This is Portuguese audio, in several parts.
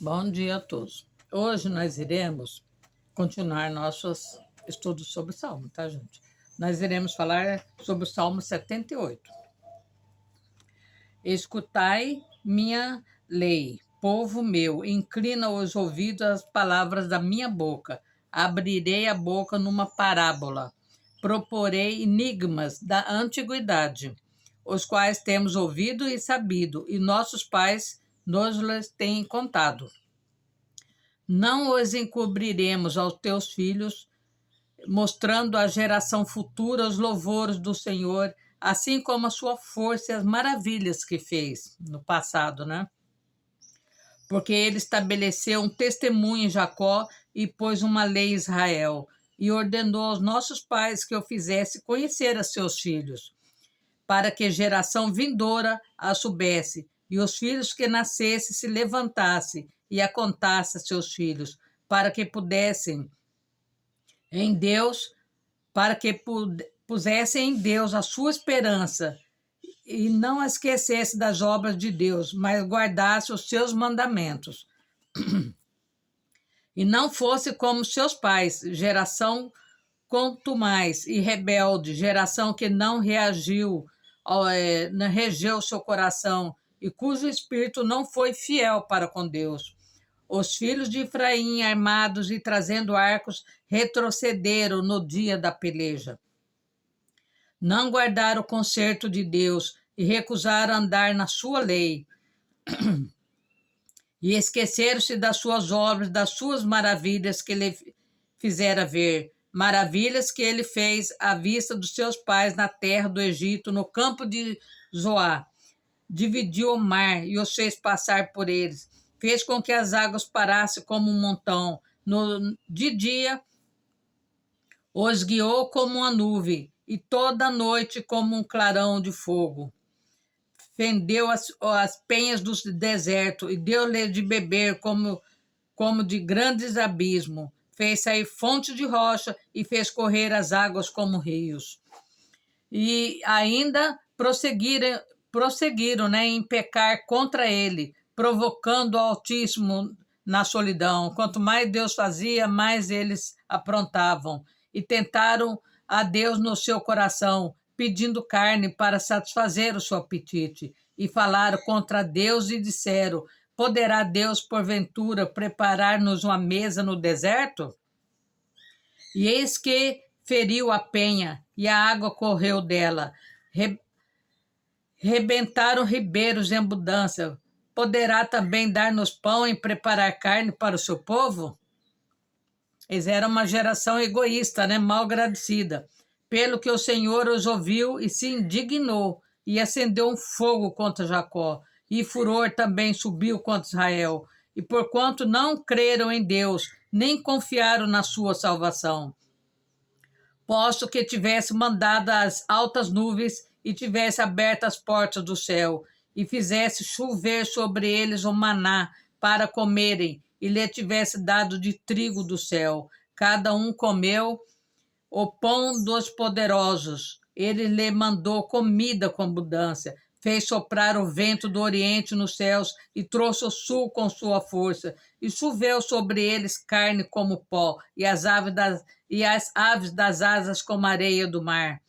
Bom dia a todos. Hoje nós iremos continuar nossos estudos sobre o Salmo, tá, gente? Nós iremos falar sobre o Salmo 78. Escutai minha lei, povo meu, inclina os ouvidos às palavras da minha boca. Abrirei a boca numa parábola. Proporei enigmas da antiguidade, os quais temos ouvido e sabido, e nossos pais nos têm contado. Não os encobriremos aos teus filhos, mostrando à geração futura os louvores do Senhor, assim como a sua força e as maravilhas que fez no passado, né? Porque ele estabeleceu um testemunho em Jacó e pôs uma lei em Israel, e ordenou aos nossos pais que eu fizesse conhecer a seus filhos, para que geração vindoura a soubesse, e os filhos que nascessem se levantassem e a contasse a seus filhos, para que pudessem em Deus, para que pusessem em Deus a sua esperança e não esquecesse das obras de Deus, mas guardasse os seus mandamentos. E não fosse como seus pais, geração contumaz e rebelde, geração que não reagiu, não regeu seu coração e cujo espírito não foi fiel para com Deus. Os filhos de Efraim, armados e trazendo arcos, retrocederam no dia da peleja. Não guardaram o concerto de Deus e recusaram andar na sua lei. E esqueceram-se das suas obras, das suas maravilhas que ele fizera ver, maravilhas que ele fez à vista dos seus pais na terra do Egito, no campo de Zoá. Dividiu o mar e os fez passar por eles. Fez com que as águas parassem como um montão. De dia, os guiou como uma nuvem, e toda a noite como um clarão de fogo. Fendeu as penhas do deserto e deu-lhe de beber como de grandes abismos. Fez sair fonte de rocha e fez correr as águas como rios. E ainda prosseguiram, né, em pecar contra ele, provocando o Altíssimo na solidão. Quanto mais Deus fazia, mais eles aprontavam. E tentaram a Deus no seu coração, pedindo carne para satisfazer o seu apetite. E falaram contra Deus e disseram: poderá Deus, porventura, preparar-nos uma mesa no deserto? E eis que feriu a penha, e a água correu dela. Rebentaram ribeiros em abundância. Poderá também dar-nos pão e preparar carne para o seu povo? Eles eram uma geração egoísta, né? Mal agradecida. Pelo que o Senhor os ouviu e se indignou, e acendeu um fogo contra Jacó, e furor também subiu contra Israel. E porquanto não creram em Deus, nem confiaram na sua salvação, posto que tivesse mandado as altas nuvens e tivesse aberto as portas do céu, e fizesse chover sobre eles o maná para comerem, e lhe tivesse dado de trigo do céu. Cada um comeu o pão dos poderosos. Ele lhe mandou comida com abundância. Fez soprar o vento do oriente nos céus e trouxe o sul com sua força. E choveu sobre eles carne como pó, e as aves das asas como areia do mar.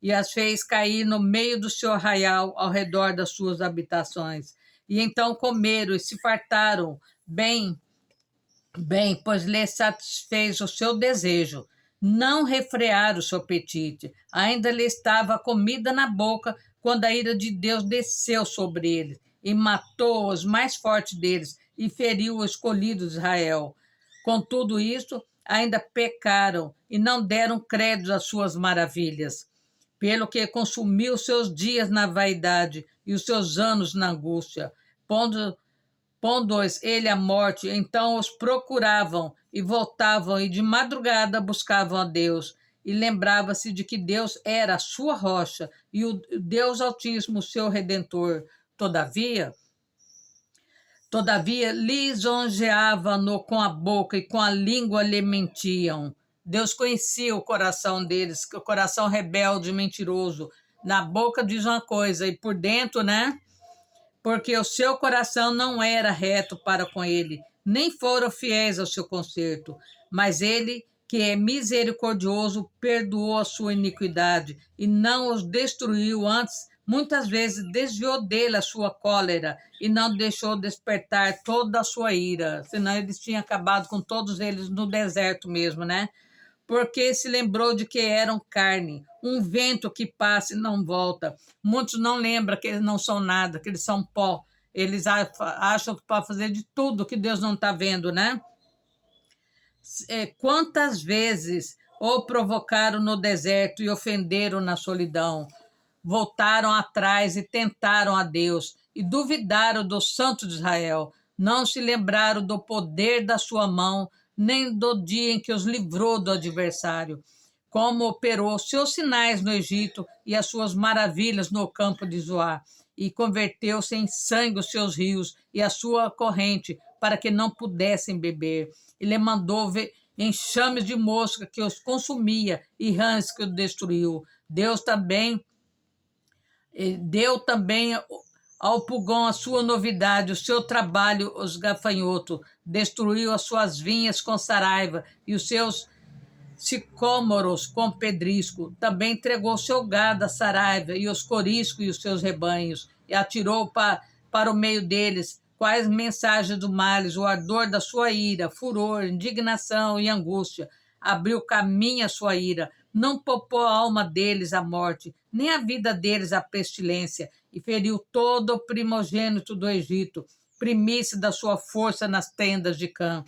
E as fez cair no meio do seu arraial, ao redor das suas habitações. E então comeram e se fartaram bem, pois lhe satisfez o seu desejo. Não refrearam o seu apetite. Ainda lhe estava a comida na boca, quando a ira de Deus desceu sobre eles, e matou os mais fortes deles, e feriu o escolhido de Israel. Com tudo isso, ainda pecaram, e não deram crédito às suas maravilhas, pelo que consumiu seus dias na vaidade, e os seus anos na angústia, pondo-os ele à morte. Então os procuravam, e voltavam, e de madrugada buscavam a Deus, e lembrava-se de que Deus era a sua rocha, e o Deus Altíssimo, seu Redentor. Todavia, lisonjeava-no com a boca, e com a língua lhe mentiam. Deus conhecia o coração deles, o coração rebelde e mentiroso. Na boca diz uma coisa, e por dentro, né? Porque o seu coração não era reto para com ele. nem foram fiéis ao seu conserto. Mas ele, que é misericordioso, perdoou a sua iniquidade e não os destruiu antes. Muitas vezes desviou dele a sua cólera e não deixou despertar toda a sua ira. Senão eles tinham acabado com todos eles no deserto mesmo, né? Porque se lembrou de que eram carne, um vento que passa e não volta. Muitos não lembram que eles não são nada, que eles são pó. Eles acham que podem fazer de tudo que Deus não está vendo, né? Quantas vezes o provocaram no deserto e ofenderam na solidão, voltaram atrás e tentaram a Deus e duvidaram do Santo de Israel, não se lembraram do poder da sua mão, nem do dia em que os livrou do adversário, como operou seus sinais no Egito e as suas maravilhas no campo de Zoar, e converteu-se em sangue os seus rios e a sua corrente, para que não pudessem beber. Ele mandou enxames de mosca que os consumia e rãs que os destruiu. Deus também deu também ao pulgão a sua novidade, o seu trabalho, os gafanhotos, destruiu as suas vinhas com saraiva e os seus sicômoros com pedrisco. Também entregou seu gado a saraiva e os coriscos e os seus rebanhos, e atirou para o meio deles quais mensagens do males, o ardor da sua ira, furor, indignação e angústia. Abriu caminho à sua ira, não poupou a alma deles à morte, nem a vida deles à pestilência, e feriu todo o primogênito do Egito, primícia da sua força nas tendas de Cã.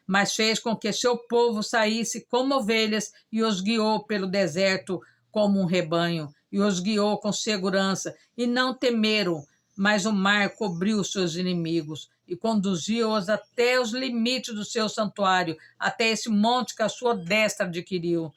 Mas fez com que seu povo saísse como ovelhas e os guiou pelo deserto como um rebanho, e os guiou com segurança, e não temeram, mas o mar cobriu seus inimigos e conduziu-os até os limites do seu santuário, até esse monte que a sua destra adquiriu.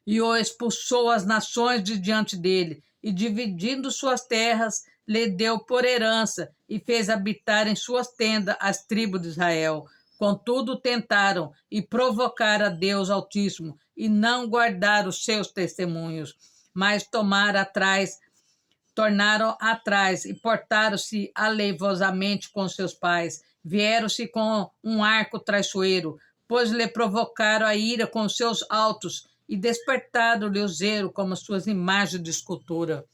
E o expulsou as nações de diante dele, e dividindo suas terras, lhe deu por herança, e fez habitar em suas tendas as tribos de Israel. Contudo, tentaram e provocaram a Deus Altíssimo, e não guardaram os seus testemunhos, mas tornaram atrás e portaram-se aleivosamente com seus pais. Vieram-se com um arco traiçoeiro, pois lhe provocaram a ira com seus altos e despertaram-lhe o zelo como suas imagens de escultura.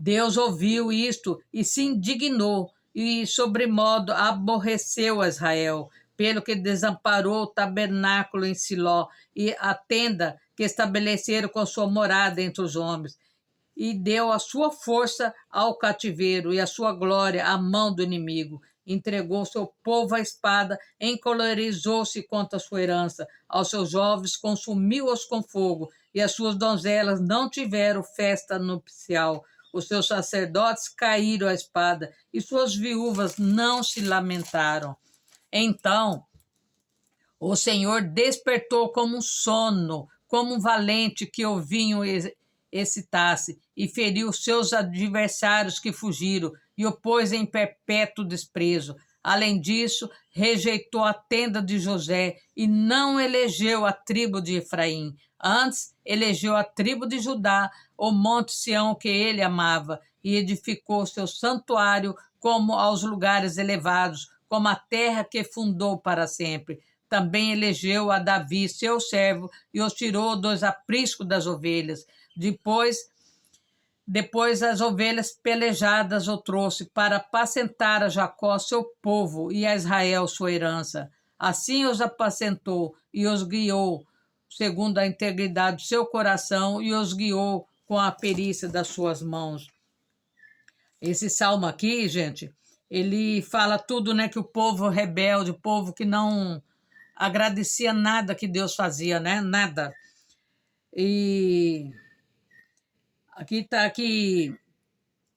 Deus ouviu isto e se indignou, e sobremodo aborreceu a Israel, pelo que desamparou o tabernáculo em Siló e a tenda que estabeleceram com sua morada entre os homens, e deu a sua força ao cativeiro e a sua glória à mão do inimigo. Entregou seu povo à espada, encolerizou-se contra a sua herança, aos seus jovens consumiu-os com fogo, e as suas donzelas não tiveram festa nupcial. Os seus sacerdotes caíram à espada, e suas viúvas não se lamentaram. Então o Senhor despertou como um sono, como um valente que o vinho excitasse, e feriu seus adversários que fugiram, e o pôs em perpétuo desprezo. Além disso, rejeitou a tenda de José e não elegeu a tribo de Efraim. Antes, elegeu a tribo de Judá, o monte Sião que ele amava, e edificou seu santuário como aos lugares elevados, como a terra que fundou para sempre. Também elegeu a Davi, seu servo, e os tirou dos apriscos das ovelhas. Depois as ovelhas pelejadas o trouxe para apacentar a Jacó, seu povo, e a Israel, sua herança. Assim os apacentou e os guiou, segundo a integridade do seu coração, e os guiou com a perícia das suas mãos. Esse salmo aqui, gente, ele fala tudo, né, que o povo rebelde, o povo que não agradecia nada que Deus fazia, né? Nada. E aqui está que,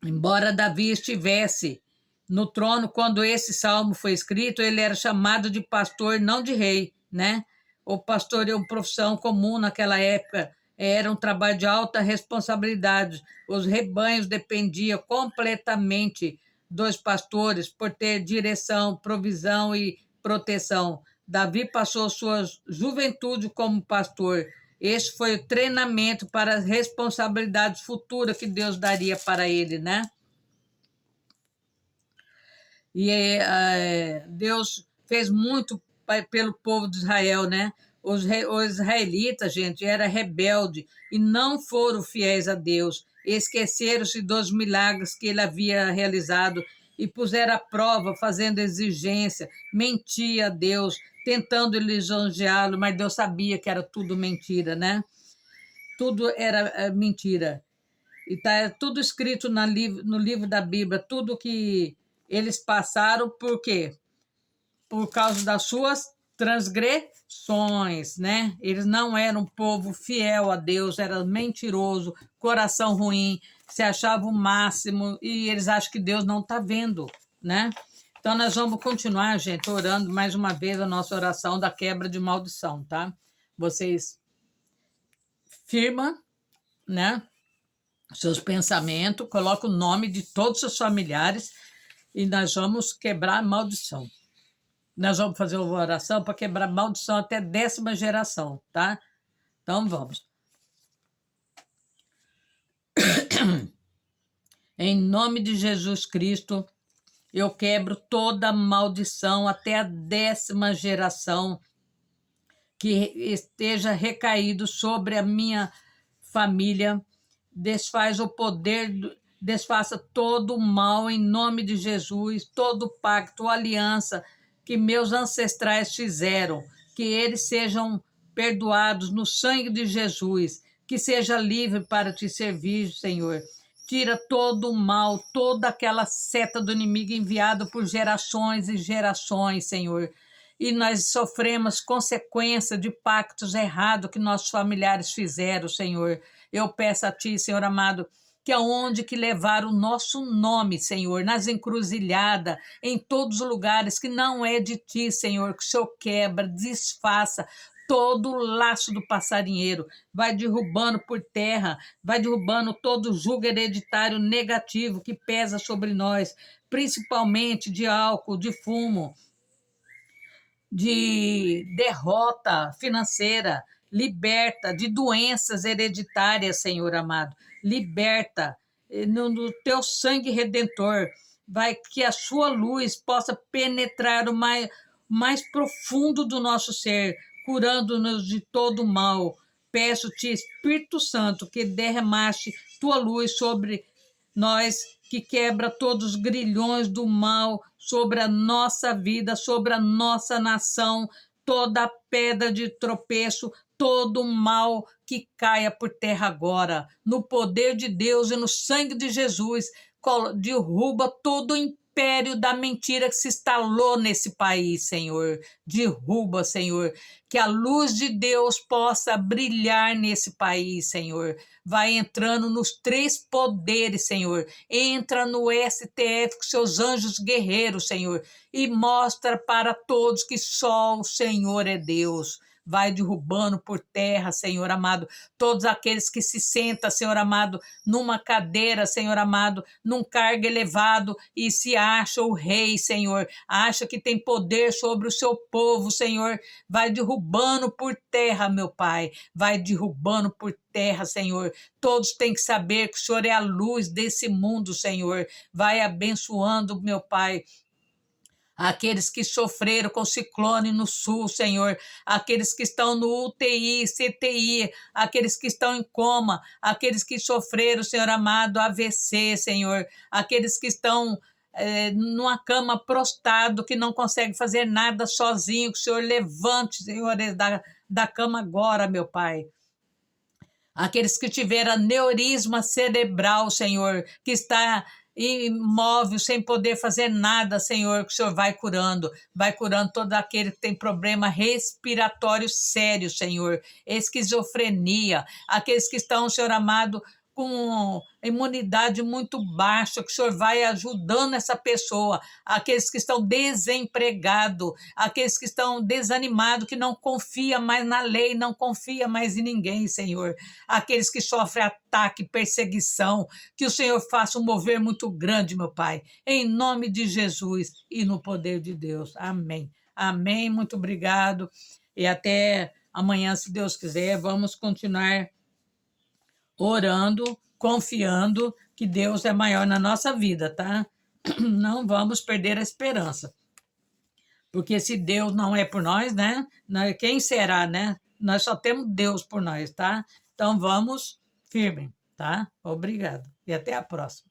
embora Davi estivesse no trono quando esse salmo foi escrito, ele era chamado de pastor, não de rei, né? O pastor é uma profissão comum naquela época, era um trabalho de alta responsabilidade. Os rebanhos dependiam completamente dos pastores por ter direção, provisão e proteção. Davi passou sua juventude como pastor. Esse foi o treinamento para as responsabilidades futuras que Deus daria para ele, né? E Deus fez muito pelo povo de Israel, né? Os israelitas, gente, era rebelde e não foram fiéis a Deus. Esqueceram-se dos milagres que ele havia realizado e puseram à prova, fazendo exigência, mentia a Deus, tentando lisonjeá-lo, mas Deus sabia que era tudo mentira, né? Tudo era mentira. E está tudo escrito no livro da Bíblia, tudo que eles passaram, por quê? Por causa das suas transgressões, né? Eles não eram um povo fiel a Deus, era mentiroso, coração ruim, se achava o máximo e eles acham que Deus não está vendo, né? Então nós vamos continuar, gente, orando mais uma vez a nossa oração da quebra de maldição, tá? Vocês firmam, né? Seus pensamentos, coloca o nome de todos os seus familiares e nós vamos quebrar a maldição. Nós vamos fazer uma oração para quebrar a maldição até a 10ª geração, tá? Então vamos. Em nome de Jesus Cristo, eu quebro toda maldição até a 10ª geração que esteja recaído sobre a minha família. Desfaça todo o mal em nome de Jesus, todo pacto, aliança que meus ancestrais fizeram, que eles sejam perdoados no sangue de Jesus, que seja livre para te servir, Senhor. Tira todo o mal, toda aquela seta do inimigo enviado por gerações e gerações, Senhor. E nós sofremos consequência de pactos errados que nossos familiares fizeram, Senhor. Eu peço a Ti, Senhor amado, que aonde que levar o nosso nome, Senhor, nas encruzilhadas, em todos os lugares que não é de Ti, Senhor, que o Senhor quebra, desfaça todo o laço do passarinheiro, vai derrubando por terra, vai derrubando todo o jugo hereditário negativo que pesa sobre nós, principalmente de álcool, de fumo, de derrota financeira, liberta de doenças hereditárias, Senhor amado, liberta no teu sangue redentor, vai que a sua luz possa penetrar o mais profundo do nosso ser, curando-nos de todo o mal. Peço-te, Espírito Santo, que derramaste tua luz sobre nós, que quebra todos os grilhões do mal sobre a nossa vida, sobre a nossa nação, toda pedra de tropeço, todo mal que caia por terra agora, no poder de Deus e no sangue de Jesus, derruba todo o império da mentira que se instalou nesse país, Senhor. Derruba, Senhor, que a luz de Deus possa brilhar nesse país, Senhor. Vai entrando nos 3 poderes, Senhor. Entra no STF com seus anjos guerreiros, Senhor, e mostra para todos que só o Senhor é Deus. Vai derrubando por terra, Senhor amado, todos aqueles que se sentam, Senhor amado, numa cadeira, Senhor amado, num cargo elevado e se acha o rei, Senhor, acha que tem poder sobre o seu povo, Senhor, vai derrubando por terra, meu Pai, vai derrubando por terra, Senhor. Todos têm que saber que o Senhor é a luz desse mundo, Senhor. Vai abençoando, meu Pai, aqueles que sofreram com ciclone no sul, Senhor, aqueles que estão no UTI, CTI, aqueles que estão em coma, aqueles que sofreram, Senhor amado, AVC, Senhor, aqueles que estão numa cama prostrado, que não consegue fazer nada sozinho, que o Senhor levante, Senhor, da cama agora, meu Pai. Aqueles que tiveram aneurisma cerebral, Senhor, que está imóvel, sem poder fazer nada, Senhor, que o Senhor vai curando todo aquele que tem problema respiratório sério, Senhor, esquizofrenia, aqueles que estão, Senhor amado, com imunidade muito baixa, que o Senhor vai ajudando essa pessoa, aqueles que estão desempregados, aqueles que estão desanimados, que não confia mais na lei, não confia mais em ninguém, Senhor, aqueles que sofrem ataque, perseguição, que o Senhor faça um mover muito grande, meu Pai, em nome de Jesus e no poder de Deus. Amém. Amém, muito obrigado. E até amanhã, se Deus quiser, vamos continuar orando, confiando que Deus é maior na nossa vida, tá? não vamos perder a esperança. Porque se Deus não é por nós, né? Quem será, né? Nós só temos Deus por nós, tá? Então vamos firme, tá? Obrigado. E até a próxima.